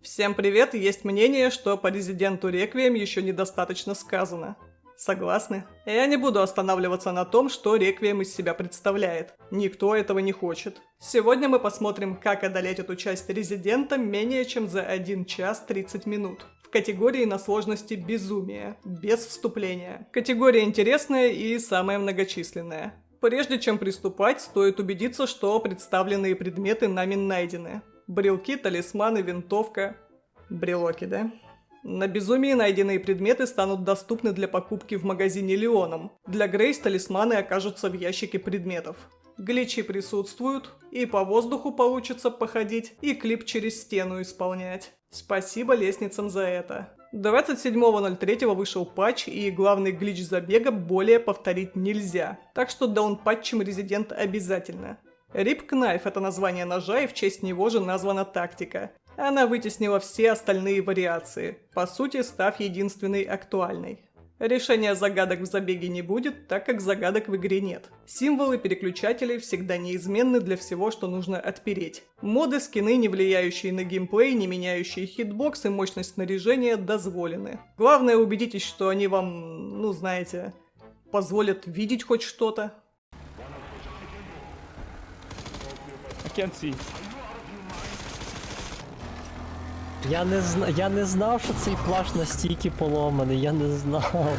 Всем привет, есть мнение, что по Резиденту Реквием еще недостаточно сказано. Согласны? Я не буду останавливаться на том, что Реквием из себя представляет. Никто этого не хочет. Сегодня мы посмотрим, как одолеть эту часть Резидента менее чем за 1 час 30 минут. В категории на сложности безумие, без вступления. Категория интересная и самая многочисленная. Прежде чем приступать, стоит убедиться, что представленные предметы нами найдены. Брелки, талисманы, винтовка. Брелоки, да? На безумии найденные предметы станут доступны для покупки в магазине Леоном. Для Грейс талисманы окажутся в ящике предметов. Гличи присутствуют, и по воздуху получится походить, и клип через стену исполнять. Спасибо лестницам за это. 27.03 вышел патч, и главный глич забега более повторить нельзя. Так что даунпатчим Резидент обязательно. Rip Knife — это название ножа, и в честь него же названа тактика. Она вытеснила все остальные вариации, по сути став единственной актуальной. Решения загадок в забеге не будет, так как загадок в игре нет. Символы переключателей всегда неизменны для всего, что нужно отпереть. Моды, скины, не влияющие на геймплей, не меняющие хитбокс и мощность снаряжения, дозволены. Главное, убедитесь, что они вам, ну знаете, позволят видеть хоть что-то. Can't see. Я не знав, що цей плащ настільки поломаний, я не знав.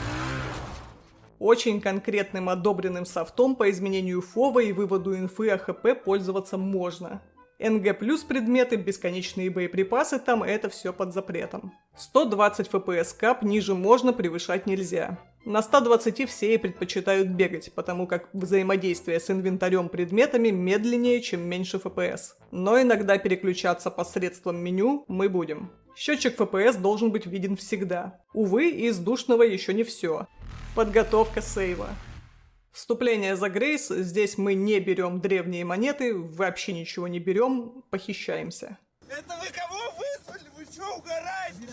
Очень конкретным одобренным софтом по изменению фова и выводу инфы о ХП пользоваться можно. НГ плюс предметы, бесконечные боеприпасы там, это все под запретом. 120 FPS кап ниже можно, превышать нельзя. На 120 все и предпочитают бегать, потому как взаимодействие с инвентарем предметами медленнее, чем меньше FPS. Но иногда переключаться посредством меню мы будем. Счетчик FPS должен быть виден всегда. Увы, из душного еще не все. Подготовка сейва. Вступление за Грейс. Здесь мы не берем древние монеты, вообще ничего не берем, похищаемся. Это вы кого вызвали? Вы что, угораете?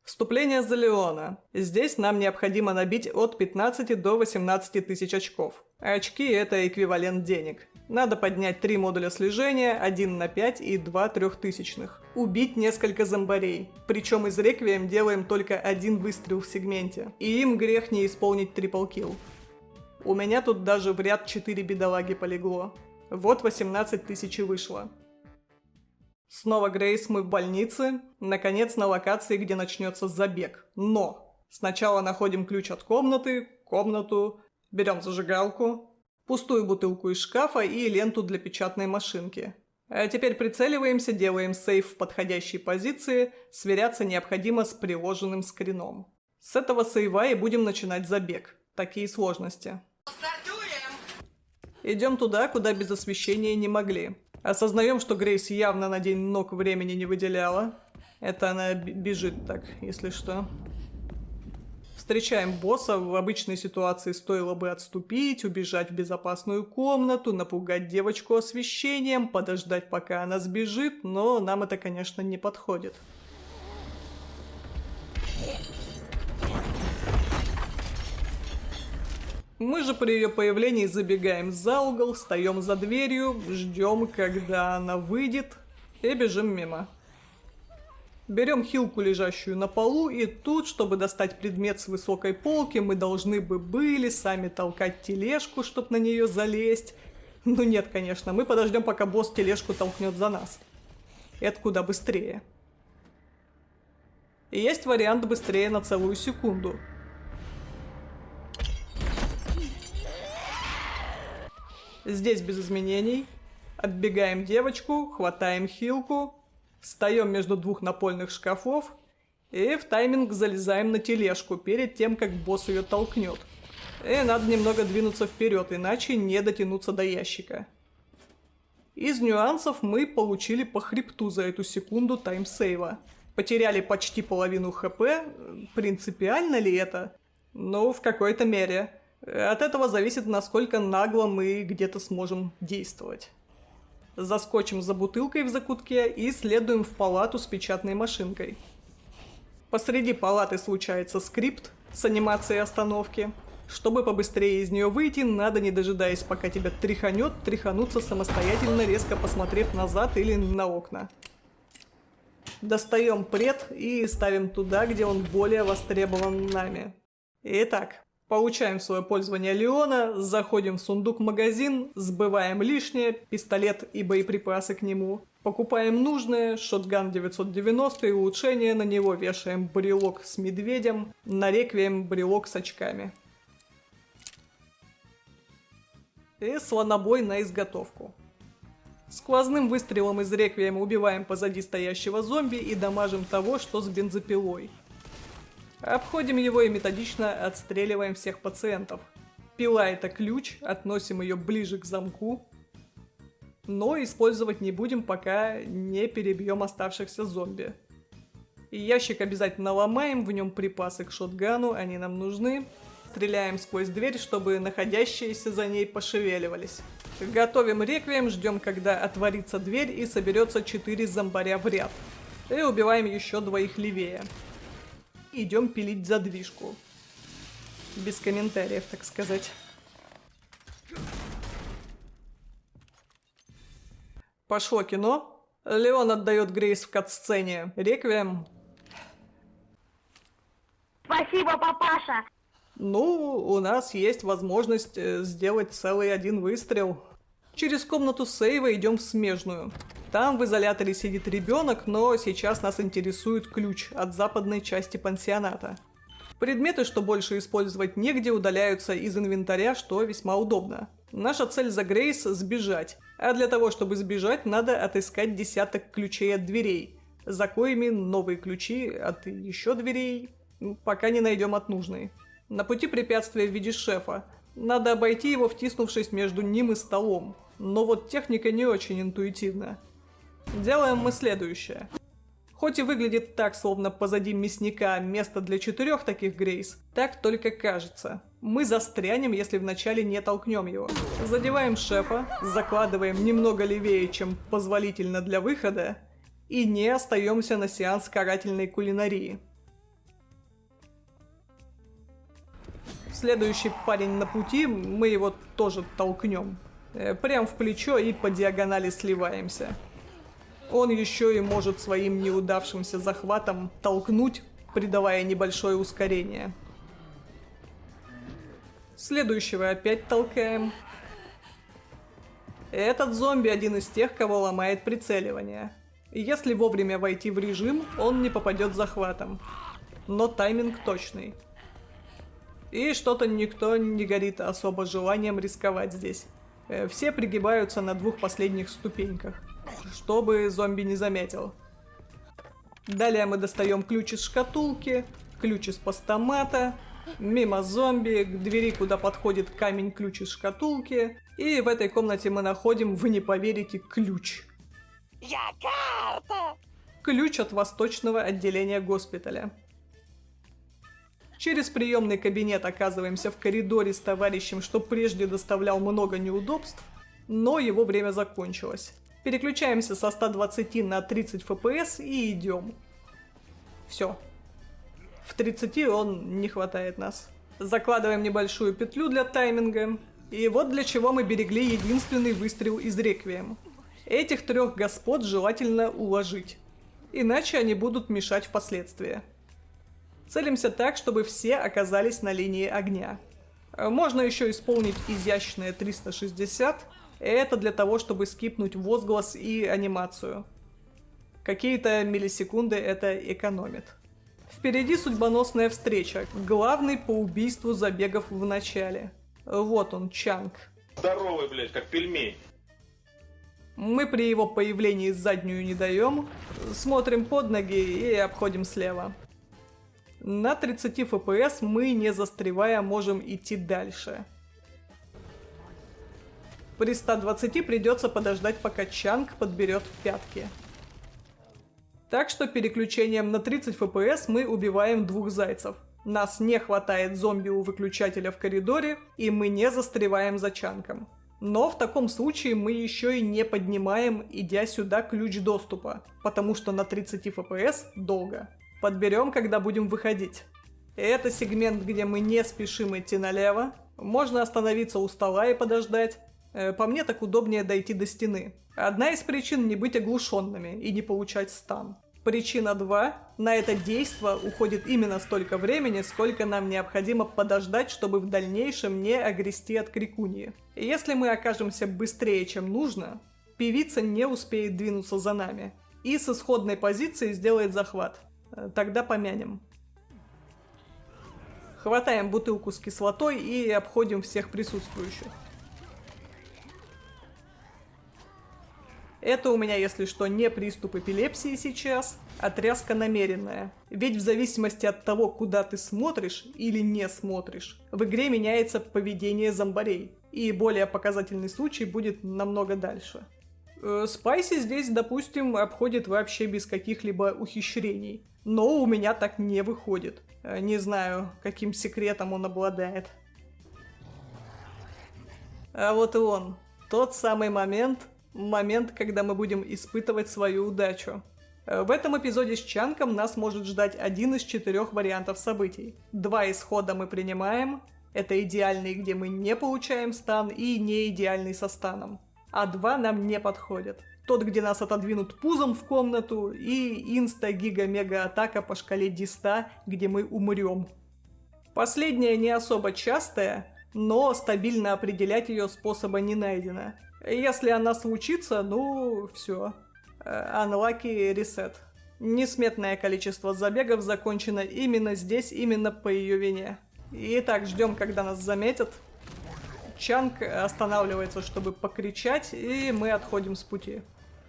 Вступление за Леона. Здесь нам необходимо набить от 15 до 18 тысяч очков. А очки — это эквивалент денег. Надо поднять 3 модуля слежения, 1 на 5 и 2 трехтысячных. Убить несколько зомбарей. Причем из Реквием делаем только 1 выстрел в сегменте. И им грех не исполнить трипл-килл. У меня тут даже в ряд 4 бедолаги полегло. Вот 18 тысяч и вышло. Снова Грейс, мы в больнице. Наконец на локации, где начнется забег. Но! Сначала находим ключ от комнату, берем зажигалку, пустую бутылку из шкафа и ленту для печатной машинки. А теперь прицеливаемся, делаем сейв в подходящей позиции, сверяться необходимо с приложенным скрином. С этого сейва и будем начинать забег. Такие сложности. Идем туда, куда без освещения не могли. Осознаем, что Грейс явно на день ног времени не выделяла. Это она бежит так, если что. Встречаем босса. В обычной ситуации стоило бы отступить, убежать в безопасную комнату, напугать девочку освещением, подождать, пока она сбежит, но нам это, конечно, не подходит. Мы же при ее появлении забегаем за угол, встаем за дверью, ждем, когда она выйдет, и бежим мимо. Берем хилку, лежащую на полу, и тут, чтобы достать предмет с высокой полки, мы должны были сами толкать тележку, чтобы на нее залезть. Ну нет, конечно, мы подождем, пока босс тележку толкнет за нас. Это куда быстрее. И есть вариант быстрее на целую секунду. Здесь без изменений. Отбегаем девочку, хватаем хилку, встаем между двух напольных шкафов и в тайминг залезаем на тележку перед тем, как босс ее толкнет. И надо немного двинуться вперед, иначе не дотянуться до ящика. Из нюансов мы получили по хребту за эту секунду таймсейва. Потеряли почти половину хп. Принципиально ли это? Ну, в какой-то мере. От этого зависит, насколько нагло мы где-то сможем действовать. Заскочим за бутылкой в закутке и следуем в палату с печатной машинкой. Посреди палаты случается скрипт с анимацией остановки. Чтобы побыстрее из нее выйти, надо, не дожидаясь, пока тебя тряханет, тряхануться самостоятельно, резко посмотрев назад или на окна. Достаем пред и ставим туда, где он более востребован нами. Итак, получаем в свое пользование Леона, заходим в сундук-магазин, сбываем лишнее, пистолет и боеприпасы к нему. Покупаем нужное, шотган 990 и улучшение на него, вешаем брелок с медведем, на реквием брелок с очками. И слонобой на изготовку. Сквозным выстрелом из реквиема убиваем позади стоящего зомби и дамажим того, что с бензопилой. Обходим его и методично отстреливаем всех пациентов. Пила — это ключ, относим ее ближе к замку. Но использовать не будем, пока не перебьем оставшихся зомби. Ящик обязательно ломаем, в нем припасы к шотгану, они нам нужны. Стреляем сквозь дверь, чтобы находящиеся за ней пошевеливались. Готовим реквием, ждем, когда отворится дверь и соберется 4 зомбаря в ряд. И убиваем еще 2 левее. Идем пилить задвижку. Без комментариев, так сказать. Пошло кино. Леон отдает Грейс в кат-сцене реквием. Спасибо, папаша. Ну, у нас есть возможность сделать целый один выстрел. Через комнату сейва идем в смежную. Там в изоляторе сидит ребенок, но сейчас нас интересует ключ от западной части пансионата. Предметы, что больше использовать негде, удаляются из инвентаря, что весьма удобно. Наша цель за Грейс — сбежать. А для того, чтобы сбежать, надо отыскать десяток ключей от дверей. За коими новые ключи от еще дверей, пока не найдем от нужной. На пути препятствия в виде шефа. Надо обойти его, втиснувшись между ним и столом. Но вот техника не очень интуитивна. Делаем мы следующее. Хоть и выглядит так, словно позади мясника место для 4 таких Грейс, так только кажется. Мы застрянем, если вначале не толкнем его. Задеваем шефа, закладываем немного левее, чем позволительно для выхода, и не остаемся на сеанс карательной кулинарии. Следующий парень на пути, мы его тоже толкнем. Прям в плечо и по диагонали сливаемся. Он еще и может своим неудавшимся захватом толкнуть, придавая небольшое ускорение. Следующего опять толкаем. Этот зомби один из тех, кого ломает прицеливание. Если вовремя войти в режим, он не попадет захватом. Но тайминг точный. И что-то никто не горит особо желанием рисковать здесь. Все пригибаются на 2 последних ступеньках, чтобы зомби не заметил. Далее мы достаем ключ из шкатулки, ключ из постамата, мимо зомби, к двери, куда подходит камень-ключ из шкатулки. И в этой комнате мы находим, вы не поверите, ключ. Ключ от восточного отделения госпиталя. Через приемный кабинет оказываемся в коридоре с товарищем, что прежде доставлял много неудобств, но его время закончилось. Переключаемся со 120 на 30 FPS и идем. Все. В 30 он не хватает нас. Закладываем небольшую петлю для тайминга. И вот для чего мы берегли единственный выстрел из реквием. Этих 3 господ желательно уложить, иначе они будут мешать впоследствии. Целимся так, чтобы все оказались на линии огня. Можно еще исполнить изящное 360. Это для того, чтобы скипнуть возглас и анимацию. Какие-то миллисекунды это экономит. Впереди судьбоносная встреча. Главный по убийству забегов в начале. Вот он, Чанг. Здоровый, блядь, как пельмень. Мы при его появлении заднюю не даем. Смотрим под ноги и обходим слева. На 30 FPS мы, не застревая, можем идти дальше. При 120 придется подождать, пока Чанг подберет пятки. Так что переключением на 30 FPS мы убиваем 2 зайцев. Нас не хватает зомби у выключателя в коридоре, и мы не застреваем за Чангом. Но в таком случае мы еще и не поднимаем, идя сюда, ключ доступа, потому что на 30 FPS долго. Подберем, когда будем выходить. Это сегмент, где мы не спешим идти налево. Можно остановиться у стола и подождать. По мне так удобнее дойти до стены. Одна из причин — не быть оглушенными и не получать стан. Причина 2. На это действо уходит именно столько времени, сколько нам необходимо подождать, чтобы в дальнейшем не огрести от крикуньи. Если мы окажемся быстрее, чем нужно, певица не успеет двинуться за нами и с исходной позиции сделает захват. Тогда помянем. Хватаем бутылку с кислотой и обходим всех присутствующих. Это у меня, если что, не приступ эпилепсии сейчас, а тряска намеренная. Ведь в зависимости от того, куда ты смотришь или не смотришь, в игре меняется поведение зомбарей, и более показательный случай будет намного дальше. Спайси здесь, допустим, обходит вообще без каких-либо ухищрений, но у меня так не выходит. Не знаю, каким секретом он обладает. А вот и он, тот самый момент, когда мы будем испытывать свою удачу. В этом эпизоде с Чанком нас может ждать один из 4 вариантов событий. 2 исхода мы принимаем, это идеальный, где мы не получаем стан, и не идеальный со станом. А 2 нам не подходят. Тот, где нас отодвинут пузом в комнату, и инста-гига-мега-атака по шкале Диста, где мы умрем. Последняя не особо частая, но стабильно определять ее способа не найдено. Если она случится, ну все. Unlucky reset. Несметное количество забегов закончено именно здесь, именно по ее вине. Итак, ждем, когда нас заметят. Чанг останавливается, чтобы покричать, и мы отходим с пути.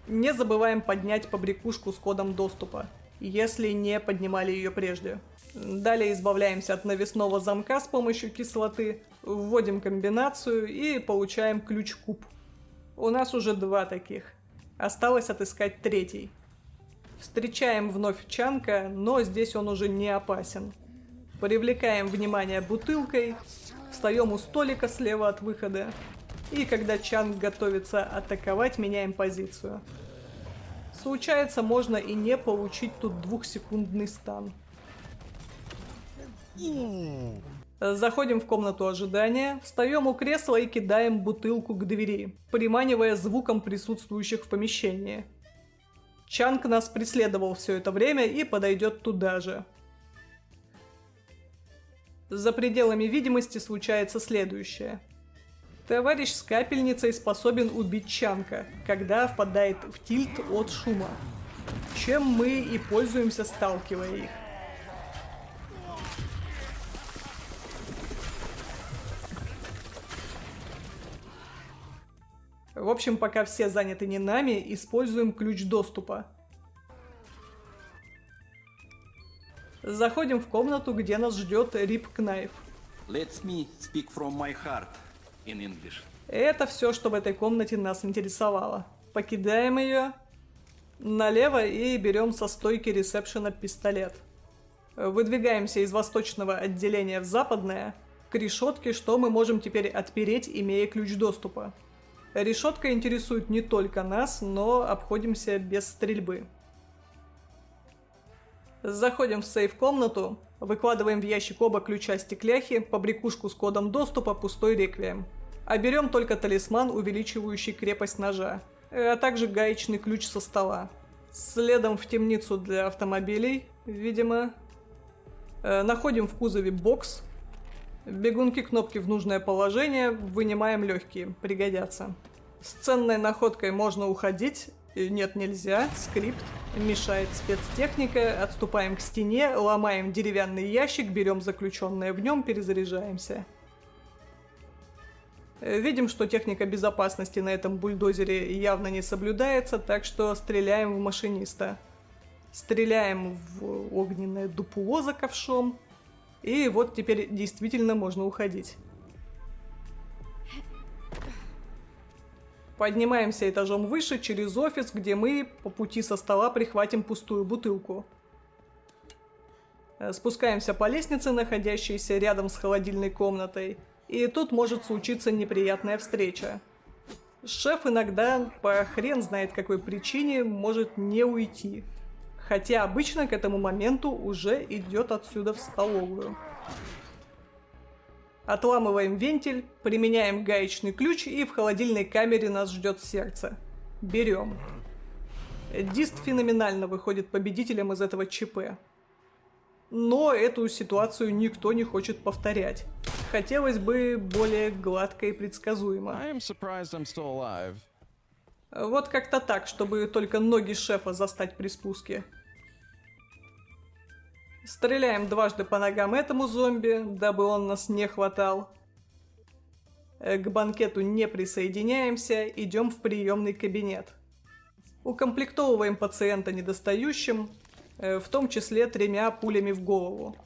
Не забываем поднять побрякушку с кодом доступа, если не поднимали ее прежде. Далее избавляемся от навесного замка с помощью кислоты, вводим комбинацию и получаем ключ-куб. У нас уже 2 таких. Осталось отыскать 3. Встречаем вновь Чанка, но здесь он уже не опасен. Привлекаем внимание бутылкой, встаем у столика слева от выхода, и когда Чанг готовится атаковать, меняем позицию. Случается, можно и не получить тут 2-секундный стан. Заходим в комнату ожидания, встаем у кресла и кидаем бутылку к двери, приманивая звуком присутствующих в помещении. Чанг нас преследовал все это время и подойдет туда же. За пределами видимости случается следующее. Товарищ с капельницей способен убить Чанка, когда впадает в тильт от шума, чем мы и пользуемся, сталкивая их. В общем, пока все заняты не нами, используем ключ доступа. Заходим в комнату, где нас ждет Rip Knife. Let me speak from my heart in English. Это все, что в этой комнате нас интересовало. Покидаем ее налево и берем со стойки ресепшена пистолет. Выдвигаемся из восточного отделения в западное, к решетке, что мы можем теперь отпереть, имея ключ доступа. Решетка интересует не только нас, но обходимся без стрельбы. Заходим в сейф-комнату, выкладываем в ящик оба ключа стекляхи, побрякушку с кодом доступа, пустой реквием. А берем только талисман, увеличивающий крепость ножа, а также гаечный ключ со стола. Следом в темницу для автомобилей, видимо. Находим в кузове бокс. Бегунки кнопки в нужное положение, вынимаем легкие, пригодятся. С ценной находкой можно уходить. Нет, нельзя. Скрипт. Мешает спецтехника. Отступаем к стене, ломаем деревянный ящик, берем заключенное в нем, перезаряжаемся. Видим, что техника безопасности на этом бульдозере явно не соблюдается, так что стреляем в машиниста. Стреляем в огненное дупло за ковшом. И вот теперь действительно можно уходить. Поднимаемся этажом выше, через офис, где мы по пути со стола прихватим пустую бутылку. Спускаемся по лестнице, находящейся рядом с холодильной комнатой. И тут может случиться неприятная встреча. Шеф иногда, по хрен знает какой причине, может не уйти. Хотя обычно к этому моменту уже идет отсюда в столовую. Отламываем вентиль, применяем гаечный ключ, и в холодильной камере нас ждет сердце. Берем. Дист феноменально выходит победителем из этого ЧП. Но эту ситуацию никто не хочет повторять. Хотелось бы более гладко и предсказуемо. I am surprised I'm still alive. Вот как-то так, чтобы только ноги шефа застать при спуске. Стреляем дважды по ногам этому зомби, дабы он нас не хватал. К банкету не присоединяемся, идем в приемный кабинет. Укомплектовываем пациента недостающим, в том числе 3 пулями в голову.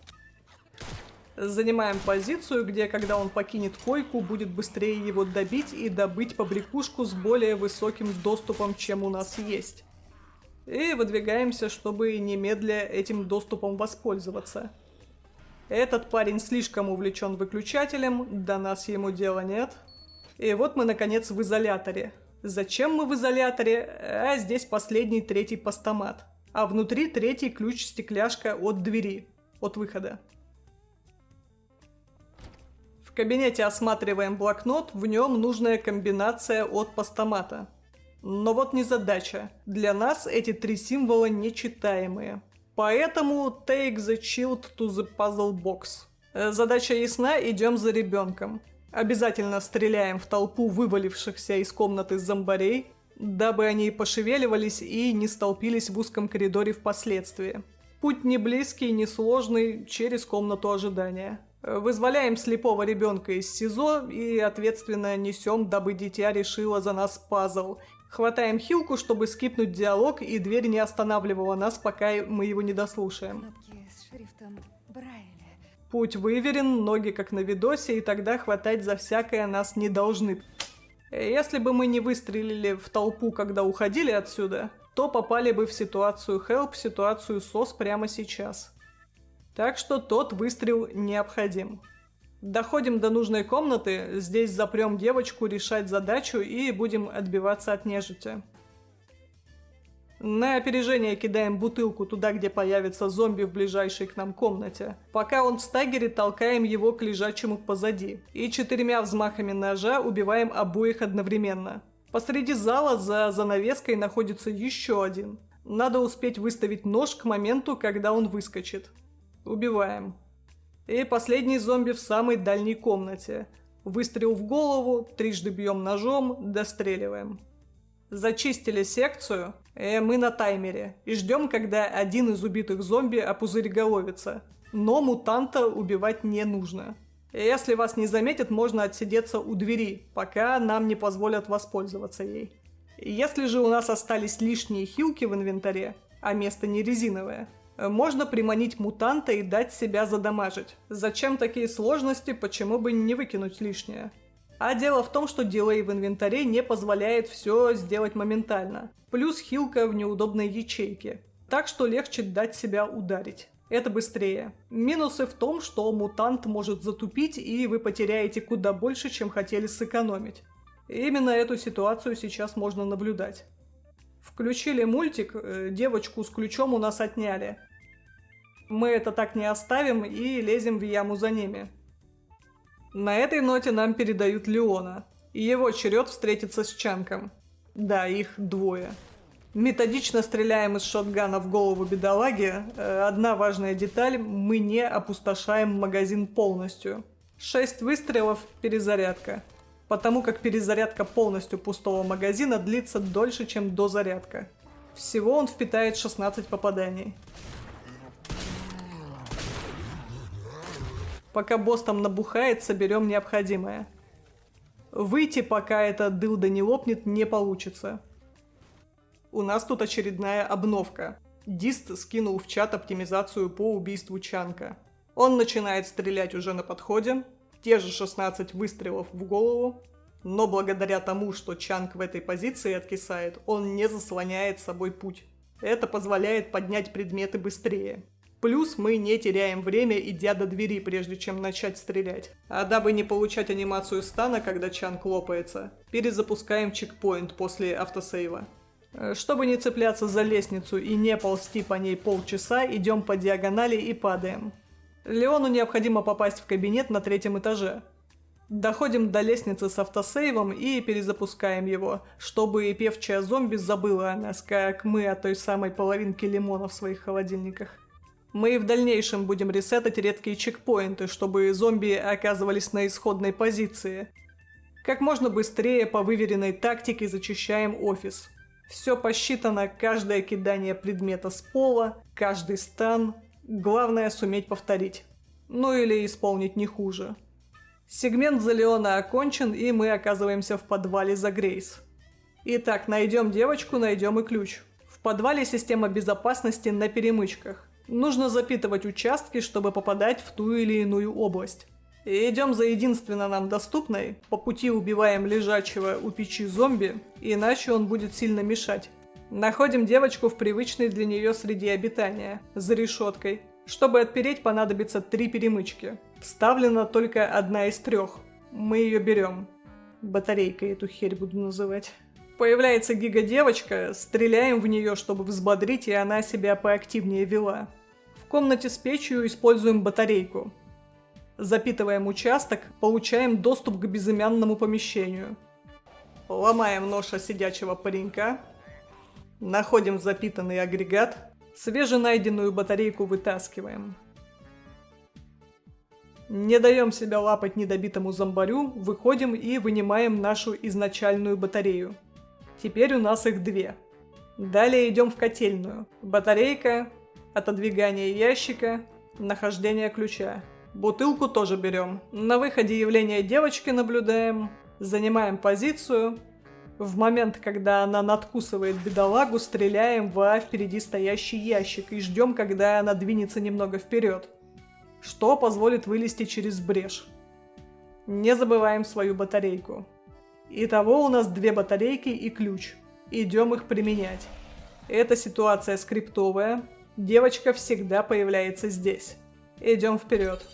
Занимаем позицию, где, когда он покинет койку, будет быстрее его добить и добыть побрякушку с более высоким доступом, чем у нас есть. И выдвигаемся, чтобы немедля этим доступом воспользоваться. Этот парень слишком увлечен выключателем, до нас ему дела нет. И вот мы, наконец, в изоляторе. Зачем мы в изоляторе? А здесь последний 3-й постамат. А внутри 3-й ключ-стекляшка от двери, от выхода. В кабинете осматриваем блокнот, в нем нужная комбинация от постамата. Но вот незадача. Для нас эти 3 символа нечитаемые. Поэтому take the child to the puzzle box. Задача ясна, идем за ребенком. Обязательно стреляем в толпу вывалившихся из комнаты зомбарей, дабы они пошевеливались и не столпились в узком коридоре впоследствии. Путь не близкий, не сложный, через комнату ожидания. Вызволяем слепого ребенка из СИЗО и ответственно несем, дабы дитя решило за нас пазл. Хватаем хилку, чтобы скипнуть диалог, и дверь не останавливала нас, пока мы его не дослушаем. Кнопки с шрифтом Брайля. Путь выверен, ноги как на видосе, и тогда хватать за всякое нас не должны. Если бы мы не выстрелили в толпу, когда уходили отсюда, то попали бы в ситуацию help, ситуацию SOS прямо сейчас. Так что тот выстрел необходим. Доходим до нужной комнаты, здесь запрем девочку решать задачу и будем отбиваться от нежити. На опережение кидаем бутылку туда, где появится зомби в ближайшей к нам комнате. Пока он в стагере, толкаем его к лежачему позади. И 4 взмахами ножа убиваем обоих одновременно. Посреди зала за занавеской находится еще один. Надо успеть выставить нож к моменту, когда он выскочит. Убиваем. И последний зомби в самой дальней комнате. Выстрел в голову, 3 бьем ножом, достреливаем. Зачистили секцию, и мы на таймере. И ждем, когда один из убитых зомби опузырьголовится. Но мутанта убивать не нужно. И если вас не заметят, можно отсидеться у двери, пока нам не позволят воспользоваться ей. И если же у нас остались лишние хилки в инвентаре, а место не резиновое, можно приманить мутанта и дать себя задамажить. Зачем такие сложности, почему бы не выкинуть лишнее? А дело в том, что дилей в инвентаре не позволяет все сделать моментально. Плюс хилка в неудобной ячейке. Так что легче дать себя ударить. Это быстрее. Минусы в том, что мутант может затупить, и вы потеряете куда больше, чем хотели сэкономить. И именно эту ситуацию сейчас можно наблюдать. Включили мультик, девочку с ключом у нас отняли. Мы это так не оставим и лезем в яму за ними. На этой ноте нам передают Леона, и его черед встретиться с Чанком. Да, их 2. Методично стреляем из шотгана в голову бедолаги. Одна важная деталь, мы не опустошаем магазин полностью. 6 выстрелов, перезарядка. Потому как перезарядка полностью пустого магазина длится дольше, чем дозарядка. Всего он впитает 16 попаданий. Пока босс там набухает, соберем необходимое. Выйти, пока эта дылда не лопнет, не получится. У нас тут очередная обновка. Дист скинул в чат оптимизацию по убийству Чанка. Он начинает стрелять уже на подходе. Те же 16 выстрелов в голову. Но благодаря тому, что Чанк в этой позиции откисает, он не заслоняет собой путь. Это позволяет поднять предметы быстрее. Плюс мы не теряем время, идя до двери, прежде чем начать стрелять. А дабы не получать анимацию стана, когда Чанк лопается, перезапускаем чекпоинт после автосейва. Чтобы не цепляться за лестницу и не ползти по ней полчаса, идем по диагонали и падаем. Леону необходимо попасть в кабинет на 3-м этаже. Доходим до лестницы с автосейвом и перезапускаем его, чтобы певчая зомби забыла о нас, как мы о той самой половинке лимона в своих холодильниках. Мы и в дальнейшем будем ресетать редкие чекпоинты, чтобы зомби оказывались на исходной позиции. Как можно быстрее по выверенной тактике зачищаем офис. Все посчитано, каждое кидание предмета с пола, каждый стан. Главное суметь повторить. Ну или исполнить не хуже. Сегмент за Леона окончен, и мы оказываемся в подвале за Грейс. Итак, найдем девочку, найдем и ключ. В подвале система безопасности на перемычках. Нужно запитывать участки, чтобы попадать в ту или иную область. И идем за единственно нам доступной, по пути убиваем лежачего у печи зомби, иначе он будет сильно мешать. Находим девочку в привычной для нее среде обитания, за решеткой. Чтобы отпереть, понадобится 3 перемычки. Вставлена только одна из 3. Мы ее берем. Батарейкой эту херь буду называть. Появляется гига-девочка, стреляем в нее, чтобы взбодрить, и она себя поактивнее вела. В комнате с печью используем батарейку. Запитываем участок, получаем доступ к безымянному помещению. Ломаем ноша сидячего паренька. Находим запитанный агрегат. Свеженайденную батарейку вытаскиваем. Не даем себя лапать недобитому зомбарю, выходим и вынимаем нашу изначальную батарею. Теперь у нас их 2. Далее идем в котельную. Батарейка, отодвигание ящика, нахождение ключа. Бутылку тоже берем. На выходе явления девочки наблюдаем, занимаем позицию. В момент, когда она надкусывает бедолагу, стреляем в впереди стоящий ящик и ждем, когда она двинется немного вперед, что позволит вылезти через брешь. Не забываем свою батарейку. Итого у нас 2 батарейки и ключ. Идем их применять. Эта ситуация скриптовая. Девочка всегда появляется здесь. Идем вперед.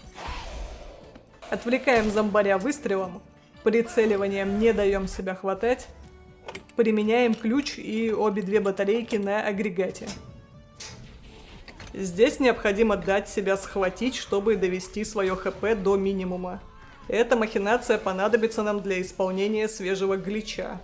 Отвлекаем зомбаря выстрелом. Прицеливанием не даем себя хватать. Применяем ключ и обе 2 батарейки на агрегате. Здесь необходимо дать себя схватить, чтобы довести свое ХП до минимума. Эта махинация понадобится нам для исполнения свежего глича.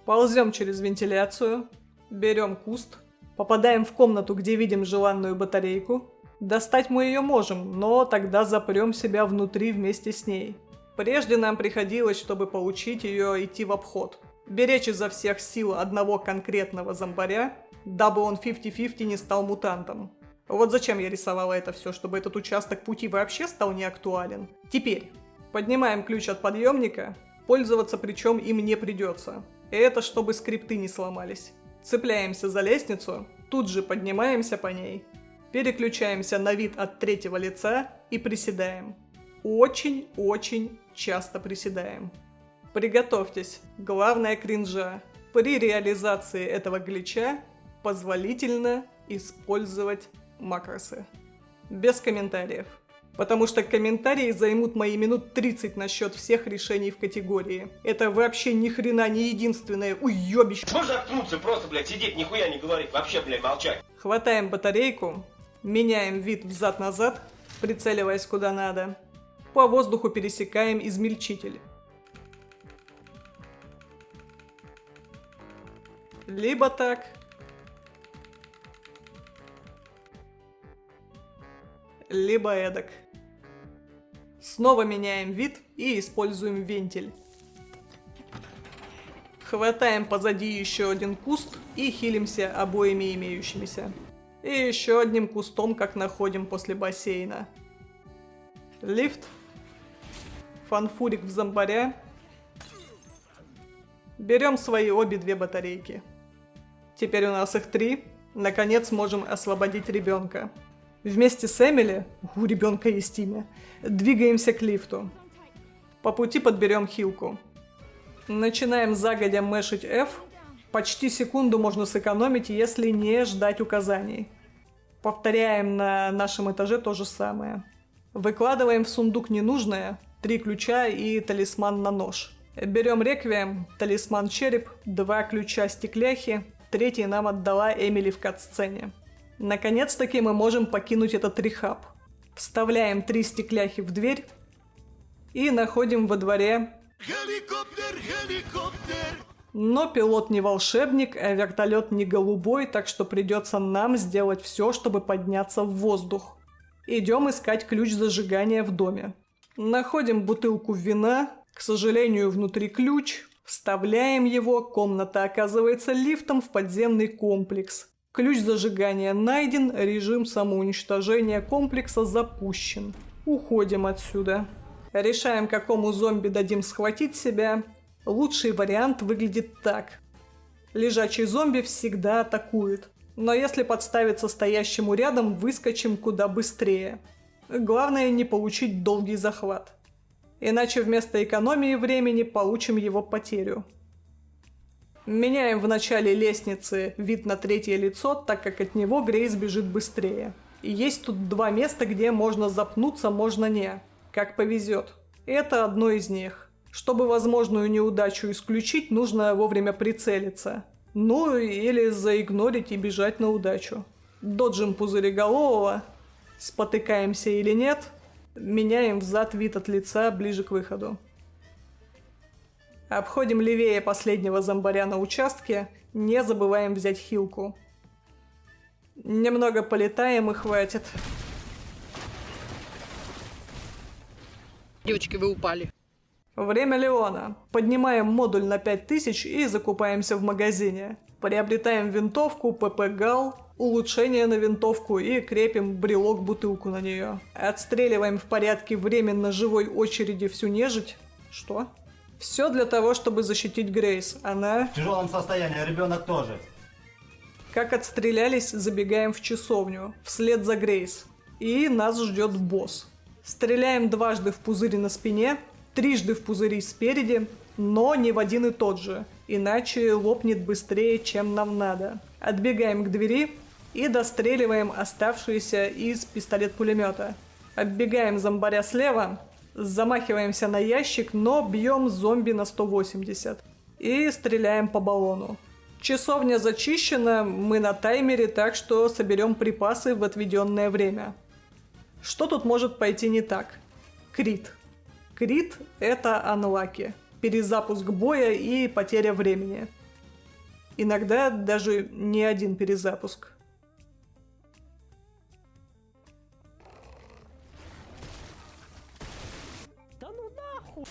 Ползем через вентиляцию, берем куст, попадаем в комнату, где видим желанную батарейку. Достать мы ее можем, но тогда запрем себя внутри вместе с ней. Прежде нам приходилось, чтобы получить ее, идти в обход. Беречь изо всех сил одного конкретного зомбаря, дабы он 50-50 не стал мутантом. Вот зачем я рисовала это все, чтобы этот участок пути вообще стал неактуален. Теперь поднимаем ключ от подъемника, пользоваться причем им не придется. Это чтобы скрипты не сломались. Цепляемся за лестницу, тут же поднимаемся по ней, переключаемся на вид от 3-го лица и приседаем. Очень-очень часто приседаем. Приготовьтесь, главное кринжа. При реализации этого глича позволительно использовать макросы. Без комментариев. Потому что комментарии займут мои минут 30 насчет всех решений в категории. Это вообще ни хрена не единственное уебище. Можно заткнуться просто, блядь, сидеть, нихуя не говорить, вообще, блядь, молчать. Хватаем батарейку, меняем вид взад-назад, прицеливаясь куда надо. По воздуху пересекаем измельчитель. Либо так, либо эдак. Снова меняем вид и используем вентиль. Хватаем позади еще один куст и хилимся обоими имеющимися. И еще одним кустом, как находим после бассейна. Лифт. Фанфурик в зомбаря. Берем свои обе 2 батарейки. Теперь у нас их 3. Наконец можем освободить ребенка. Вместе с Эмили, у ребенка есть имя, двигаемся к лифту. По пути подберем хилку. Начинаем загодя мэшить F. Почти секунду можно сэкономить, если не ждать указаний. Повторяем на нашем этаже то же самое. Выкладываем в сундук ненужное, 3 ключа и талисман на нож. Берем реквием, талисман череп, 2 ключа стекляхи, 3 нам отдала Эмили в кат-сцене. Наконец-таки мы можем покинуть этот рехаб. Вставляем 3 стекляхи в дверь. И находим во дворе... Но пилот не волшебник, а вертолет не голубой, так что придется нам сделать все, чтобы подняться в воздух. Идем искать ключ зажигания в доме. Находим бутылку вина, к сожалению, внутри ключ, вставляем его, комната оказывается лифтом в подземный комплекс. Ключ зажигания найден, режим самоуничтожения комплекса запущен. Уходим отсюда. Решаем, какому зомби дадим схватить себя. Лучший вариант выглядит так. Лежачий зомби всегда атакует. Но если подставиться стоящему рядом, выскочим куда быстрее. Главное не получить долгий захват. Иначе вместо экономии времени получим его потерю. Меняем в начале лестницы вид на третье лицо, так как от него Грейс бежит быстрее. И есть тут два места, где можно запнуться, можно не. Как повезет. Это одно из них. Чтобы возможную неудачу исключить, нужно вовремя прицелиться. Ну или заигнорить и бежать на удачу. Доджим пузыреголового. Спотыкаемся или нет. Меняем взад вид от лица ближе к выходу. Обходим левее последнего зомбаря на участке. Не забываем взять хилку. Немного полетаем и хватит. Девочки, вы упали. Время Леона. Поднимаем модуль на 5000 и закупаемся в магазине. Приобретаем винтовку, ПП-ГАЛ, улучшение на винтовку и крепим брелок-бутылку на нее. Отстреливаем в порядке временно живой очереди всю нежить. Что? Все для того, чтобы защитить Грейс. Она... В тяжелом состоянии, ребенок тоже. Как отстрелялись, забегаем в часовню, вслед за Грейс. И нас ждет босс. Стреляем дважды в пузырь на спине, трижды в пузыри спереди, но не в один и тот же, иначе лопнет быстрее, чем нам надо. Отбегаем к двери и достреливаем оставшиеся из пистолет-пулемета. Оббегаем зомбаря слева, замахиваемся на ящик, но бьем зомби на 180 и стреляем по баллону. Часовня зачищена, мы на таймере, так что соберем припасы в отведенное время. Что тут может пойти не так? Крит. Крит – это анлаки, перезапуск боя и потеря времени. Иногда даже не один перезапуск. Да ну нахуй!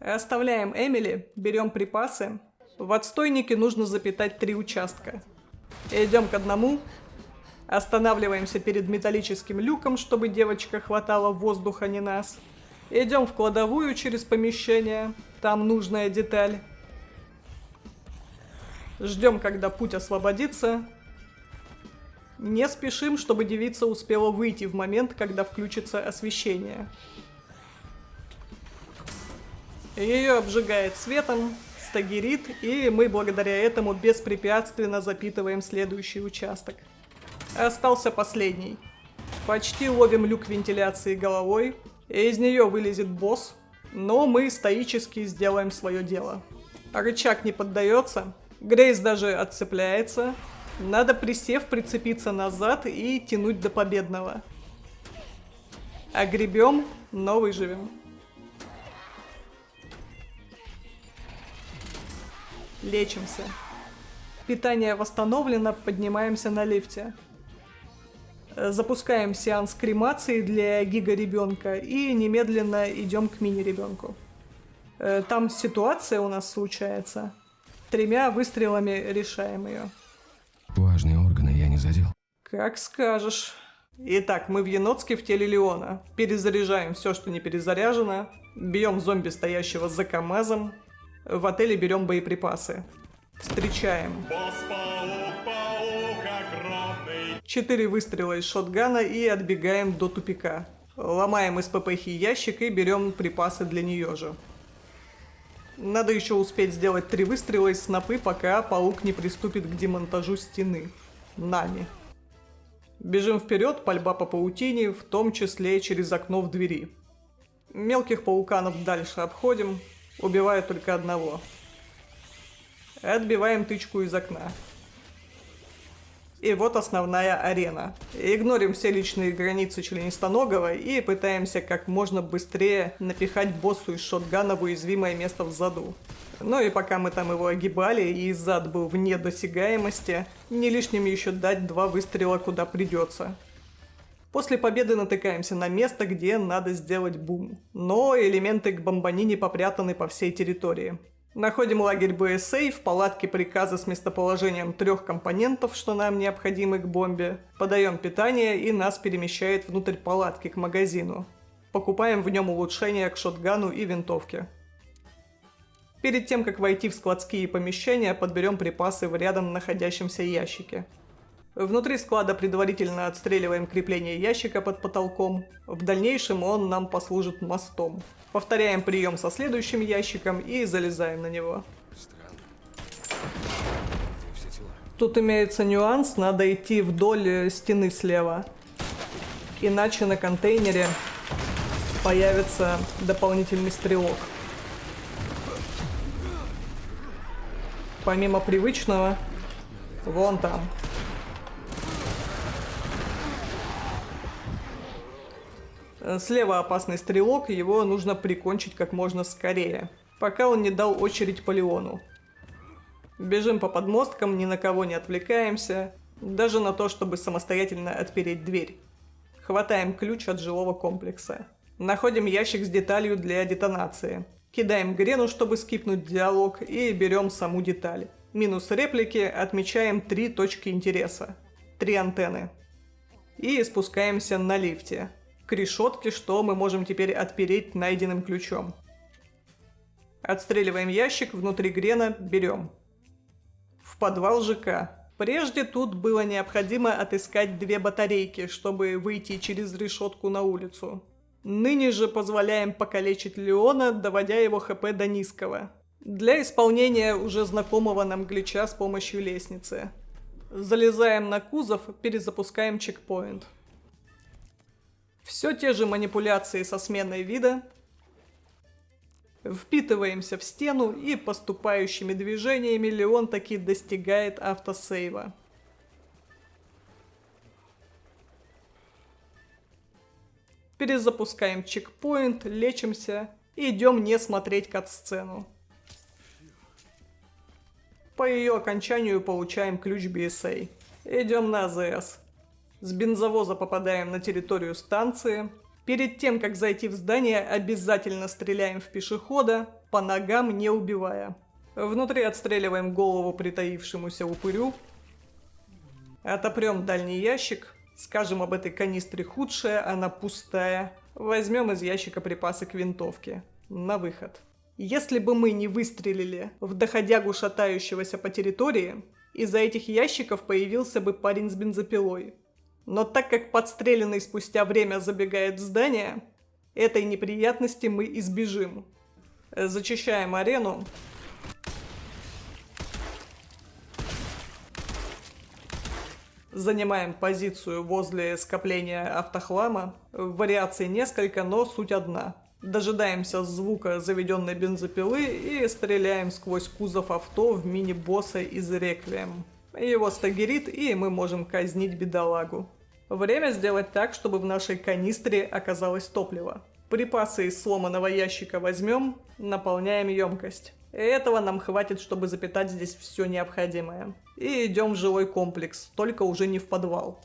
Оставляем Эмили, берем припасы. В отстойнике нужно запитать 3 участка. Идем к одному. Останавливаемся перед металлическим люком, чтобы девочка хватала воздуха, не нас. Идем в кладовую через помещение. Там нужная деталь. Ждем, когда путь освободится. Не спешим, чтобы девица успела выйти в момент, когда включится освещение. Ее обжигает светом, стагерит, и мы благодаря этому беспрепятственно запитываем следующий участок. Остался последний. Почти ловим люк вентиляции головой, и из нее вылезет босс, но мы стоически сделаем свое дело. Рычаг не поддается, Грейс даже отцепляется. Надо, присев, прицепиться назад и тянуть до победного. Огребем, но выживем. Лечимся. Питание восстановлено, поднимаемся на лифте. Запускаем сеанс кремации для гига-ребенка и немедленно идем к мини-ребенку. Там ситуация у нас случается. 3 выстрелами решаем ее. Важные органы я не задел. Как скажешь. Итак, мы в Енотске в теле Леона. Перезаряжаем все, что не перезаряжено. Бьем зомби, стоящего за КамАЗом. В отеле берем боеприпасы. Встречаем. 4 выстрела из шотгана и отбегаем до тупика. Ломаем из ППХи ящик и берем припасы для нее же. Надо еще успеть сделать 3 выстрела из снопы, пока паук не приступит к демонтажу стены. Нами. Бежим вперед, пальба по паутине, в том числе через окно в двери. Мелких пауканов дальше обходим, убивая только одного. Отбиваем тычку из окна. И вот основная арена. Игнорим все личные границы членистоногого и пытаемся как можно быстрее напихать боссу из шотгана в уязвимое место в заду. Ну и пока мы там его огибали и зад был вне досягаемости, не лишним еще дать 2 выстрела куда придется. После победы натыкаемся на место, где надо сделать бум. Но элементы к бомбанине попрятаны по всей территории. Находим лагерь БСА, в палатке приказы с местоположением 3 компонентов, что нам необходимы к бомбе. Подаем питание и нас перемещает внутрь палатки к магазину. Покупаем в нем улучшения к шотгану и винтовке. Перед тем, как войти в складские помещения, подберем припасы в рядом находящемся ящике. Внутри склада предварительно отстреливаем крепление ящика под потолком. В дальнейшем он нам послужит мостом. Повторяем прием со следующим ящиком и залезаем на него. Тут имеется нюанс, надо идти вдоль стены слева. Иначе на контейнере появится дополнительный стрелок. Помимо привычного, вон там. Слева опасный стрелок, его нужно прикончить как можно скорее, пока он не дал очередь по Леону. Бежим по подмосткам, ни на кого не отвлекаемся, даже на то, чтобы самостоятельно отпереть дверь. Хватаем ключ от жилого комплекса. Находим ящик с деталью для детонации. Кидаем грену, чтобы скипнуть диалог, и берем саму деталь. Минус реплики, отмечаем 3 точки интереса. 3 антенны. И спускаемся на лифте. К решетке, что мы можем теперь отпереть найденным ключом. Отстреливаем ящик, внутри грена берем. В подвал ЖК. Прежде тут было необходимо отыскать 2 батарейки, чтобы выйти через решетку на улицу. Ныне же позволяем покалечить Леона, доводя его ХП до низкого. Для исполнения уже знакомого нам глича с помощью лестницы. Залезаем на кузов, перезапускаем чекпоинт. Все те же манипуляции со сменой вида. Впитываемся в стену и поступающими движениями Леон таки достигает автосейва. Перезапускаем чекпоинт, лечимся и идем не смотреть кат-сцену. По ее окончанию получаем ключ BSA. Идем на АЗС. С бензовоза попадаем на территорию станции. Перед тем, как зайти в здание, обязательно стреляем в пешехода, по ногам не убивая. Внутри отстреливаем голову притаившемуся упырю. Отопрем дальний ящик. Скажем об этой канистре худшее, она пустая. Возьмем из ящика припасы к винтовке. На выход. Если бы мы не выстрелили в доходягу, шатающегося по территории, из-за этих ящиков появился бы парень с бензопилой. Но так как подстреленный спустя время забегает в здание, этой неприятности мы избежим. Зачищаем арену. Занимаем позицию возле скопления автохлама. Вариаций несколько, но суть одна. Дожидаемся звука заведенной бензопилы и стреляем сквозь кузов авто в мини-босса из Реквием. Его стагерит, и мы можем казнить бедолагу. Время сделать так, чтобы в нашей канистре оказалось топливо. Припасы из сломанного ящика возьмем, наполняем емкость. Этого нам хватит, чтобы запитать здесь все необходимое. И идем в жилой комплекс, только уже не в подвал.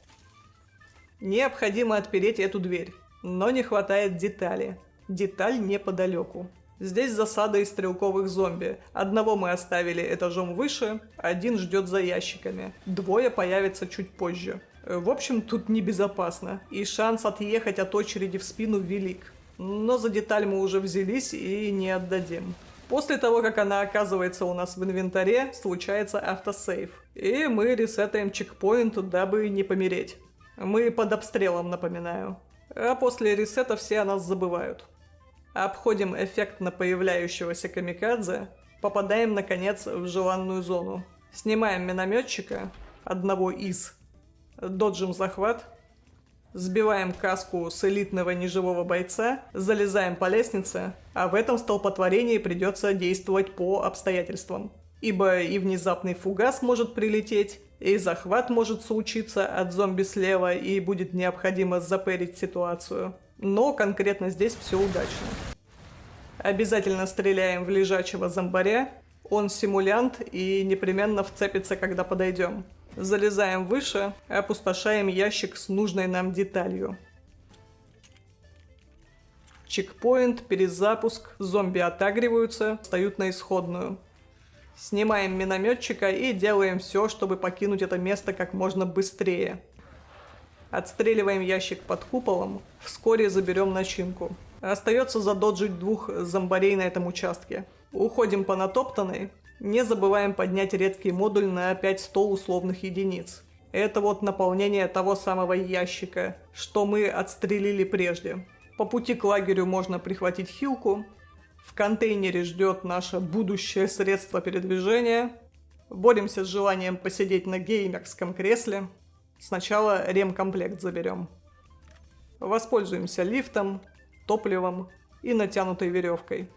Необходимо отпереть эту дверь, но не хватает детали. Деталь неподалеку. Здесь засада из стрелковых зомби. Одного мы оставили этажом выше, один ждет за ящиками. 2 появятся чуть позже. В общем, тут небезопасно, и шанс отъехать от очереди в спину велик. Но за деталь мы уже взялись и не отдадим. После того, как она оказывается у нас в инвентаре, случается автосейв. И мы ресетаем чекпоинт, дабы не помереть. Мы под обстрелом, напоминаю. А после ресета все о нас забывают. Обходим эффектно появляющегося камикадзе, попадаем наконец в желанную зону. Снимаем минометчика, одного из, доджим захват, сбиваем каску с элитного неживого бойца, залезаем по лестнице, а в этом столпотворении придется действовать по обстоятельствам. Ибо и внезапный фугас может прилететь, И захват может случиться от зомби слева, и будет необходимо запэрить ситуацию. Но конкретно здесь все удачно. Обязательно стреляем в лежачего зомбаря. Он симулянт и непременно вцепится, когда подойдем. Залезаем выше, опустошаем ящик с нужной нам деталью. Чекпоинт, перезапуск, зомби отагриваются, встают на исходную. Снимаем минометчика и делаем все, чтобы покинуть это место как можно быстрее. Отстреливаем ящик под куполом, вскоре заберем начинку. Остается задоджить 2 зомбарей на этом участке. Уходим по натоптанной. Не забываем поднять редкий модуль на 5100 условных единиц. Это вот наполнение того самого ящика, что мы отстрелили прежде. По пути к лагерю можно прихватить хилку. В контейнере ждет наше будущее средство передвижения. Боремся с желанием посидеть на геймерском кресле. Сначала ремкомплект заберем. Воспользуемся лифтом, топливом и натянутой веревкой.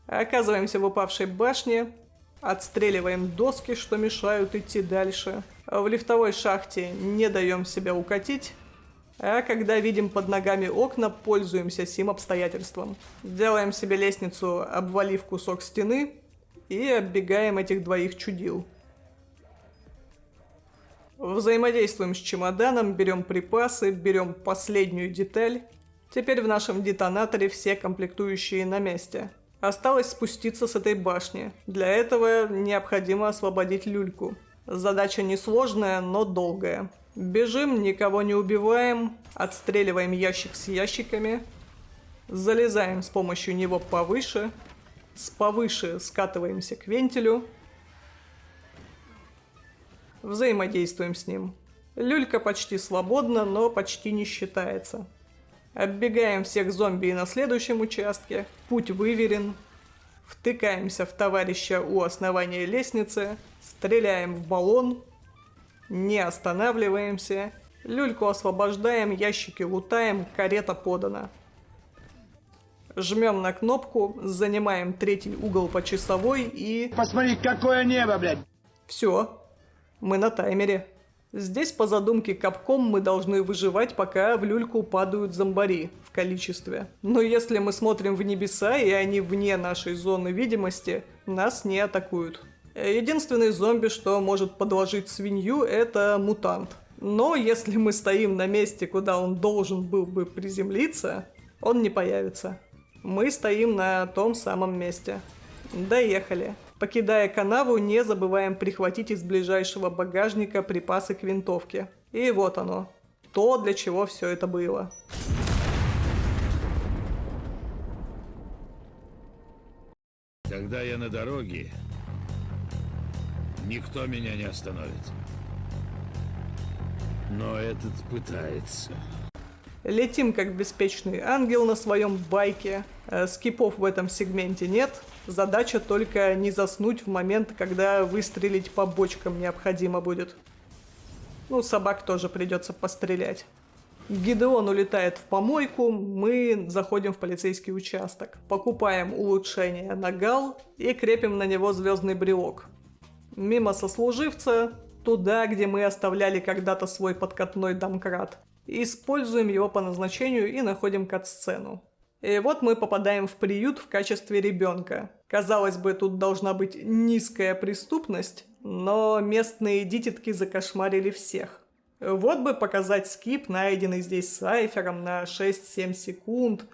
Оказываемся в упавшей башне, отстреливаем доски, что мешают идти дальше. В лифтовой шахте не даем себя укатить, а когда видим под ногами окна, пользуемся сим обстоятельством. Делаем себе лестницу, обвалив кусок стены, и оббегаем этих 2 чудил. Взаимодействуем с чемоданом, берем припасы, берем последнюю деталь. Теперь в нашем детонаторе все комплектующие на месте. Осталось спуститься с этой башни. Для этого необходимо освободить люльку. Задача несложная, но долгая. Бежим, никого не убиваем, отстреливаем ящик с ящиками, залезаем с помощью него повыше, с повыше скатываемся к вентилю, взаимодействуем с ним. Люлька почти свободна, но почти не считается. Оббегаем всех зомби на следующем участке, путь выверен, втыкаемся в товарища у основания лестницы, стреляем в баллон, не останавливаемся, люльку освобождаем, ящики лутаем, карета подана. Жмем на кнопку, занимаем 3-й угол по часовой и... Посмотри, какое небо, блядь! Все, мы на таймере. Здесь по задумке Capcom мы должны выживать, пока в люльку падают зомбари в количестве. Но если мы смотрим в небеса и они вне нашей зоны видимости, нас не атакуют. Единственный зомби, что может подложить свинью, это мутант. Но если мы стоим на месте, куда он должен был бы приземлиться, он не появится. Мы стоим на том самом месте. Доехали. Покидая канаву, не забываем прихватить из ближайшего багажника припасы к винтовке. И вот оно. То, для чего все это было. Когда я на дороге, никто меня не остановит. Но этот пытается. Летим как беспечный ангел на своем байке. Скипов в этом сегменте нет. Задача только не заснуть в момент, когда выстрелить по бочкам необходимо будет. Ну, собак тоже придется пострелять. Гидеон улетает в помойку, мы заходим в полицейский участок. Покупаем улучшение на ГАЛ и крепим на него звездный брелок. Мимо сослуживца, туда, где мы оставляли когда-то свой подкатной домкрат. Используем его по назначению и находим кат-сцену. И вот мы попадаем в приют в качестве ребенка. Казалось бы, тут должна быть низкая преступность, но местные дитятки закошмарили всех. Вот бы показать скип, найденный здесь сайфером на 6-7 секунд.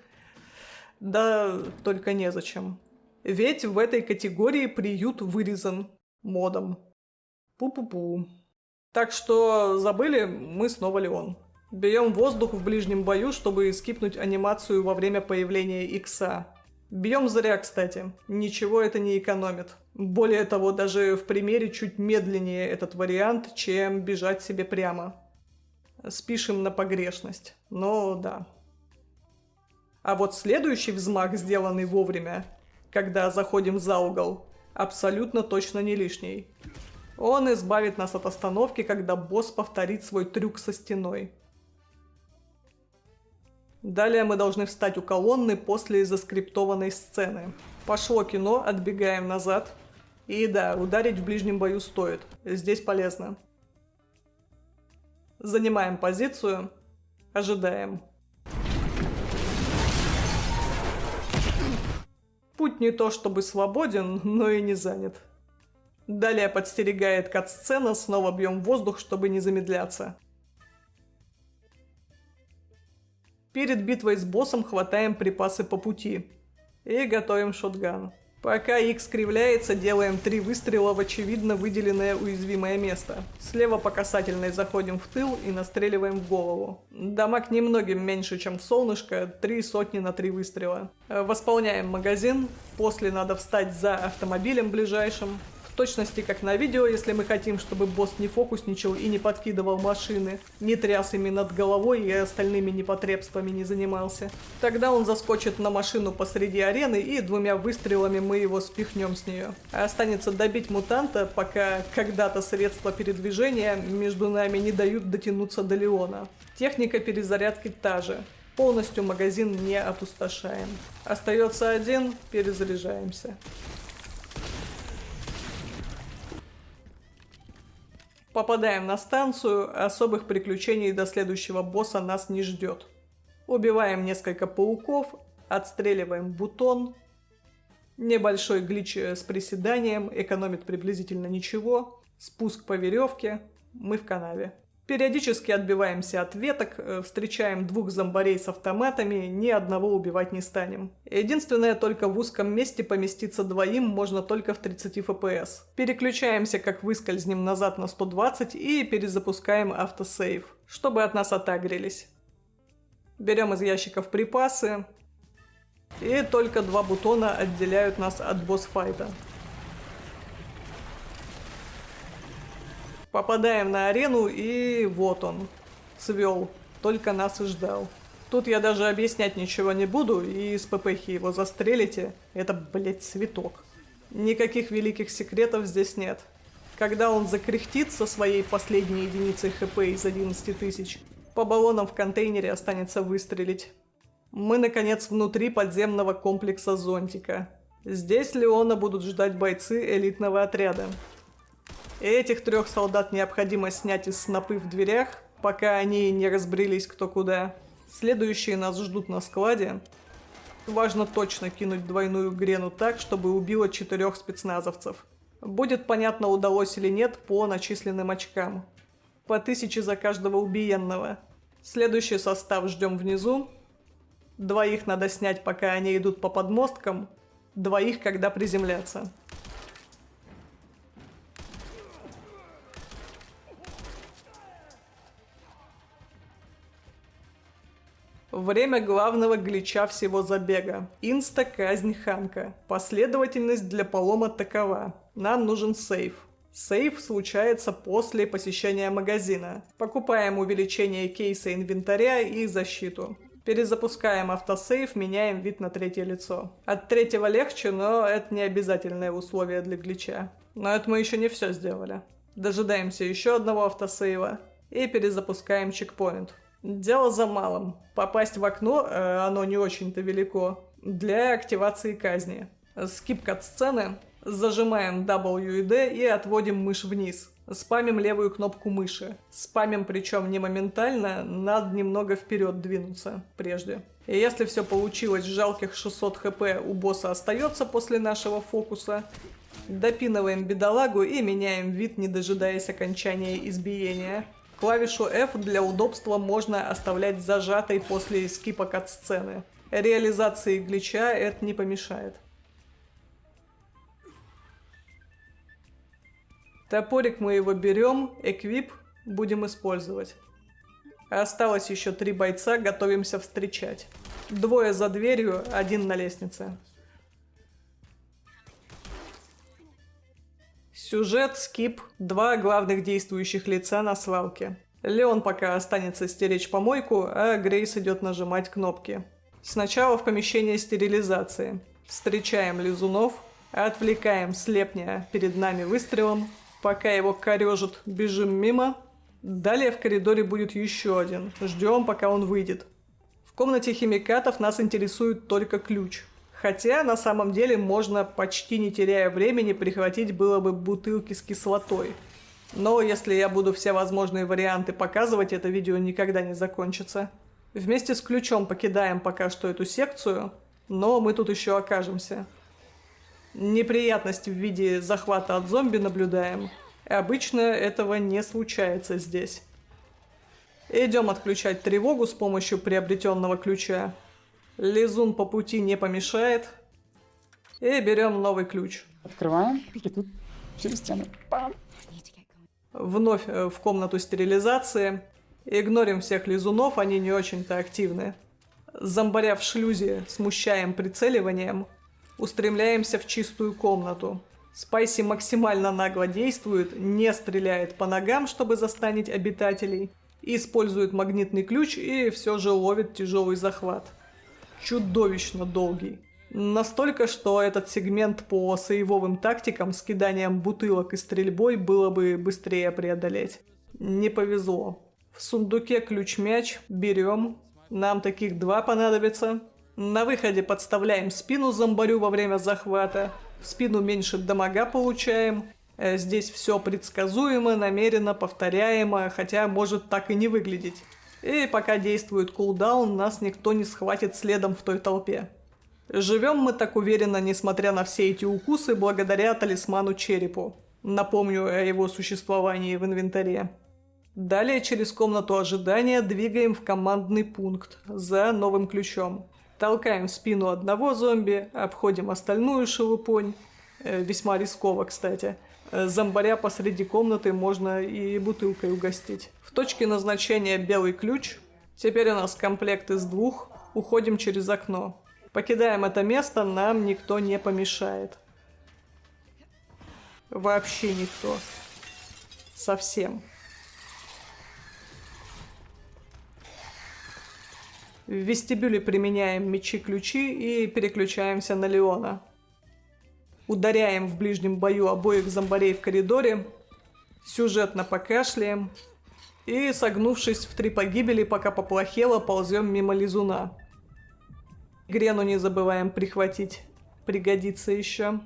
Да только незачем. Ведь в этой категории приют вырезан модом. Пу-пу-пу. Так что забыли, мы снова Леон. Берем воздух в ближнем бою, чтобы скипнуть анимацию во время появления икса. Бьем зря, кстати. Ничего это не экономит. Более того, даже в примере чуть медленнее этот вариант, чем бежать себе прямо. Спишем на погрешность. Но да. А вот следующий взмах, сделанный вовремя, когда заходим за угол, абсолютно точно не лишний. Он избавит нас от остановки, когда босс повторит свой трюк со стеной. Далее мы должны встать у колонны после заскриптованной сцены. Пошло кино, отбегаем назад. И да, ударить в ближнем бою стоит. Здесь полезно. Занимаем позицию. Ожидаем. Путь не то чтобы свободен, но и не занят. Далее подстерегает кат-сцена, снова бьем в воздух, чтобы не замедляться. Перед битвой с боссом хватаем припасы по пути. И готовим шотган. Пока X кривляется, делаем 3 выстрела в очевидно выделенное уязвимое место. Слева по касательной заходим в тыл и настреливаем в голову. Дамаг немногим меньше, чем в солнышко, 3 сотни на 3 выстрела. Восполняем магазин, после надо встать за автомобилем ближайшим. В точности как на видео, если мы хотим, чтобы босс не фокусничал и не подкидывал машины, не тряс ими над головой и остальными непотребствами не занимался. Тогда он заскочит на машину посреди арены и 2 выстрелами мы его спихнем с нее. Останется добить мутанта, пока когда-то средства передвижения между нами не дают дотянуться до Леона. Техника перезарядки та же. Полностью магазин не опустошаем. Остается 1, перезаряжаемся. Попадаем на станцию, особых приключений до следующего босса нас не ждет. Убиваем несколько пауков, отстреливаем бутон. Небольшой глич с приседанием, экономит приблизительно ничего. Спуск по веревке, мы в канаве. Периодически отбиваемся от веток, встречаем 2 зомбарей с автоматами, ни одного убивать не станем. Единственное, только в узком месте поместиться 2 можно только в 30 FPS. Переключаемся, как выскользнем назад на 120 и перезапускаем автосейв, чтобы от нас отагрились. Берем из ящиков припасы, и только 2 бутона отделяют нас от босс-файта. Попадаем на арену, и вот он, цвел, только нас и ждал. Тут я даже объяснять ничего не буду, и с ППХи его застрелите, это, блять, цветок. Никаких великих секретов здесь нет. Когда он закряхтит со своей последней единицей ХП из 11 тысяч, по баллонам в контейнере останется выстрелить. Мы, наконец, внутри подземного комплекса зонтика. Здесь Леона будут ждать бойцы элитного отряда. Этих 3 солдат необходимо снять из снопы в дверях, пока они не разбрелись кто куда. Следующие нас ждут на складе. Важно точно кинуть двойную грену так, чтобы убило 4 спецназовцев. Будет понятно, удалось или нет по начисленным очкам. По 1000 за каждого убиенного. Следующий состав ждем внизу. 2 надо снять, пока они идут по подмосткам. 2 когда приземлятся. Время главного глича всего забега. Инста-казнь Ханка. Последовательность для полома такова. Нам нужен сейф. Сейф случается после посещения магазина. Покупаем увеличение кейса инвентаря и защиту. Перезапускаем автосейв, меняем вид на 3-е лицо. От 3-го легче, но это не обязательное условие для глича. Но это мы еще не все сделали. Дожидаемся еще одного автосейва и перезапускаем чекпоинт. Дело за малым. Попасть в окно, оно не очень-то велико, для активации казни. Скип кат-сцены. Зажимаем W и D и отводим мышь вниз. Спамим левую кнопку мыши. Спамим, причем не моментально, надо немного вперед двинуться прежде. И если все получилось, жалких 600 хп у босса остается после нашего фокуса. Допинываем бедолагу и меняем вид, не дожидаясь окончания избиения. Клавишу F для удобства можно оставлять зажатой после скипа кат-сцены. Реализации глича это не помешает. Топорик мы его берем, эквип будем использовать. Осталось еще 3 бойца, готовимся встречать. 2 за дверью, 1 на лестнице. Сюжет, скип, 2 главных действующих лица на свалке. Леон пока останется стеречь помойку, а Грейс идет нажимать кнопки. Сначала в помещение стерилизации. Встречаем лизунов, отвлекаем слепня перед нами выстрелом. Пока его корежит, бежим мимо. Далее в коридоре будет еще один. Ждем, пока он выйдет. В комнате химикатов нас интересует только ключ. Хотя на самом деле можно, почти не теряя времени, прихватить было бы бутылки с кислотой. Но если я буду все возможные варианты показывать, это видео никогда не закончится. Вместе с ключом покидаем пока что эту секцию, но мы тут еще окажемся. Неприятность в виде захвата от зомби наблюдаем. Обычно этого не случается здесь. Идем отключать тревогу с помощью приобретенного ключа. Лизун по пути не помешает. И берем новый ключ. Открываем, и тут через стену. Пам! Вновь в комнату стерилизации. Игнорим всех лизунов, они не очень-то активны. Зомбаря в шлюзе смущаем прицеливанием. Устремляемся в чистую комнату. Спайси максимально нагло действует, не стреляет по ногам, чтобы застанить обитателей. Использует магнитный ключ и все же ловит тяжелый захват. Чудовищно долгий. Настолько, что этот сегмент по сейвовым тактикам с киданием бутылок и стрельбой было бы быстрее преодолеть. Не повезло. В сундуке ключ-мяч берем. Нам таких 2 понадобится. На выходе подставляем спину зомбарю во время захвата. В спину меньше дамага получаем. Здесь все предсказуемо, намеренно, повторяемо, хотя может так и не выглядеть. И пока действует кулдаун, нас никто не схватит следом в той толпе. Живем мы так уверенно, несмотря на все эти укусы, благодаря талисману черепу. Напомню о его существовании в инвентаре. Далее через комнату ожидания двигаем в командный пункт за новым ключом. Толкаем в спину одного зомби, обходим остальную шелупонь. Весьма рисково, кстати. Зомбаря посреди комнаты можно и бутылкой угостить. В точке назначения белый ключ. Теперь у нас комплект из 2. Уходим через окно. Покидаем это место, нам никто не помешает. Вообще никто. Совсем. В вестибюле применяем мечи-ключи и переключаемся на Леона. Ударяем в ближнем бою обоих зомбарей в коридоре. Сюжетно покашляем. И, согнувшись в 3 погибели, пока поплохело, ползем мимо лизуна. Грену не забываем прихватить. Пригодится еще.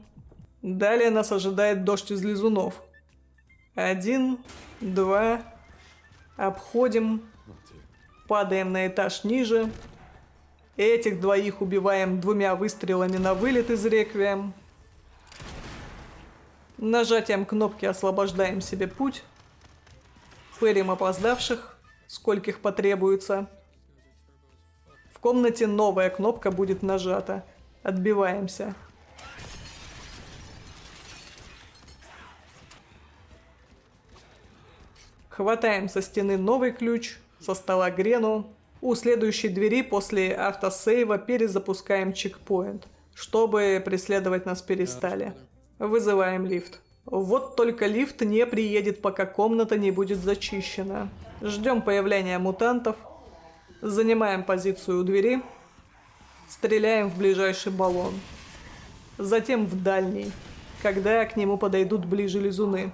Далее нас ожидает дождь из лизунов. 1, 2. Обходим. Падаем на этаж ниже. Этих 2 убиваем 2 выстрелами на вылет из реквием. Нажатием кнопки освобождаем себе путь. Ферим опоздавших, скольких потребуется. В комнате новая кнопка будет нажата. Отбиваемся. Хватаем со стены новый ключ, со стола Грену. У следующей двери после автосейва перезапускаем чекпоинт, чтобы преследовать нас перестали. Вызываем лифт. Вот только лифт не приедет, пока комната не будет зачищена. Ждем появления мутантов. Занимаем позицию у двери. Стреляем в ближайший баллон. Затем в дальний, когда к нему подойдут ближе лизуны.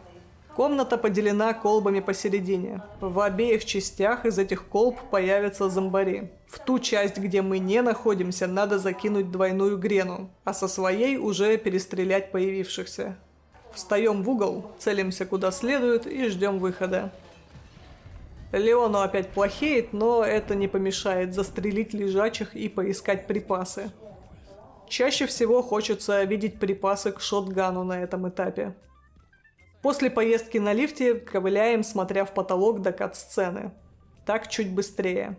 Комната поделена колбами посередине. В обеих частях из этих колб появятся зомбари. В ту часть, где мы не находимся, надо закинуть двойную грену, а со своей уже перестрелять появившихся. Встаем в угол, целимся куда следует и ждем выхода. Леону опять плохеет, но это не помешает застрелить лежачих и поискать припасы. Чаще всего хочется видеть припасы к шотгану на этом этапе. После поездки на лифте ковыляем, смотря в потолок до кат-сцены. Так чуть быстрее.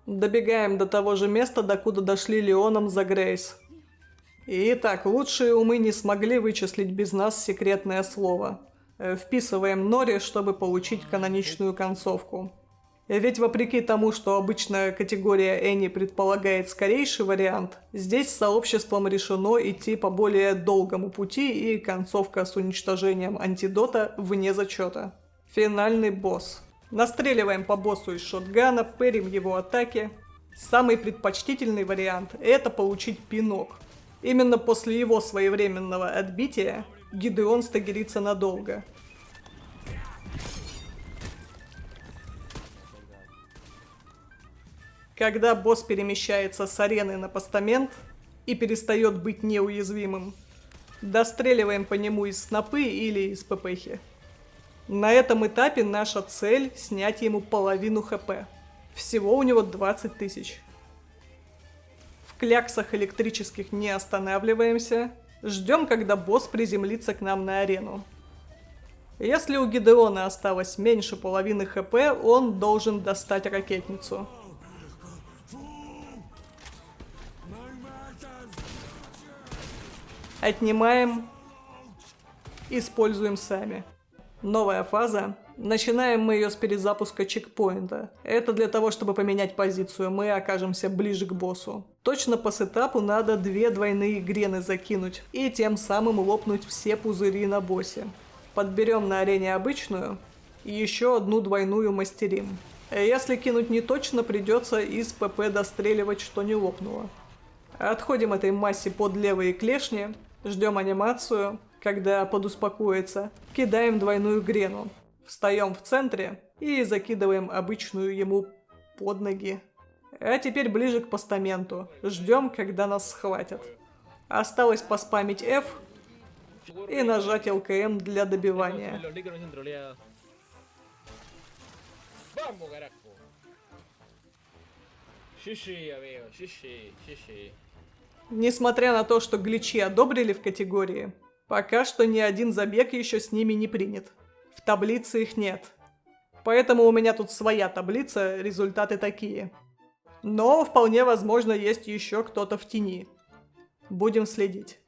Добегаем до того же места, докуда дошли Леоном за Грейс. Итак, лучшие умы не смогли вычислить без нас секретное слово. Вписываем Нори, чтобы получить каноничную концовку. Ведь вопреки тому, что обычно категория Энни предполагает скорейший вариант, здесь с сообществом решено идти по более долгому пути, и концовка с уничтожением антидота вне зачета. Финальный босс. Настреливаем по боссу из шотгана, пэрим его атаки. Самый предпочтительный вариант – это получить пинок. Именно после его своевременного отбития Гидеон стагерится надолго. Когда босс перемещается с арены на постамент, и перестает быть неуязвимым. Достреливаем по нему из снопы или из ППХи. На этом этапе наша цель — снять ему половину хп. Всего у него 20 тысяч. В кляксах электрических не останавливаемся. Ждем, когда босс приземлится к нам на арену. Если у Гидеона осталось меньше половины хп, он должен достать ракетницу. Отнимаем. Используем сами. Новая фаза. Начинаем мы ее с перезапуска чекпоинта. Это для того, чтобы поменять позицию, мы окажемся ближе к боссу. Точно по сетапу надо 2 двойные грены закинуть и тем самым лопнуть все пузыри на боссе. Подберем на арене обычную и еще 1 двойную мастерим. Если кинуть не точно, придется из ПП достреливать, что не лопнуло. Отходим этой массе под левые клешни, ждем анимацию. Когда подуспокоится, кидаем двойную грену. Встаем в центре и закидываем обычную ему под ноги. А теперь ближе к постаменту. Ждем, когда нас схватят. Осталось поспамить F и нажать ЛКМ для добивания. Несмотря на то, что гличи одобрили в категории, пока что ни один забег еще с ними не принят. В таблице их нет. Поэтому у меня тут своя таблица, результаты такие. Но вполне возможно есть еще кто-то в тени. Будем следить.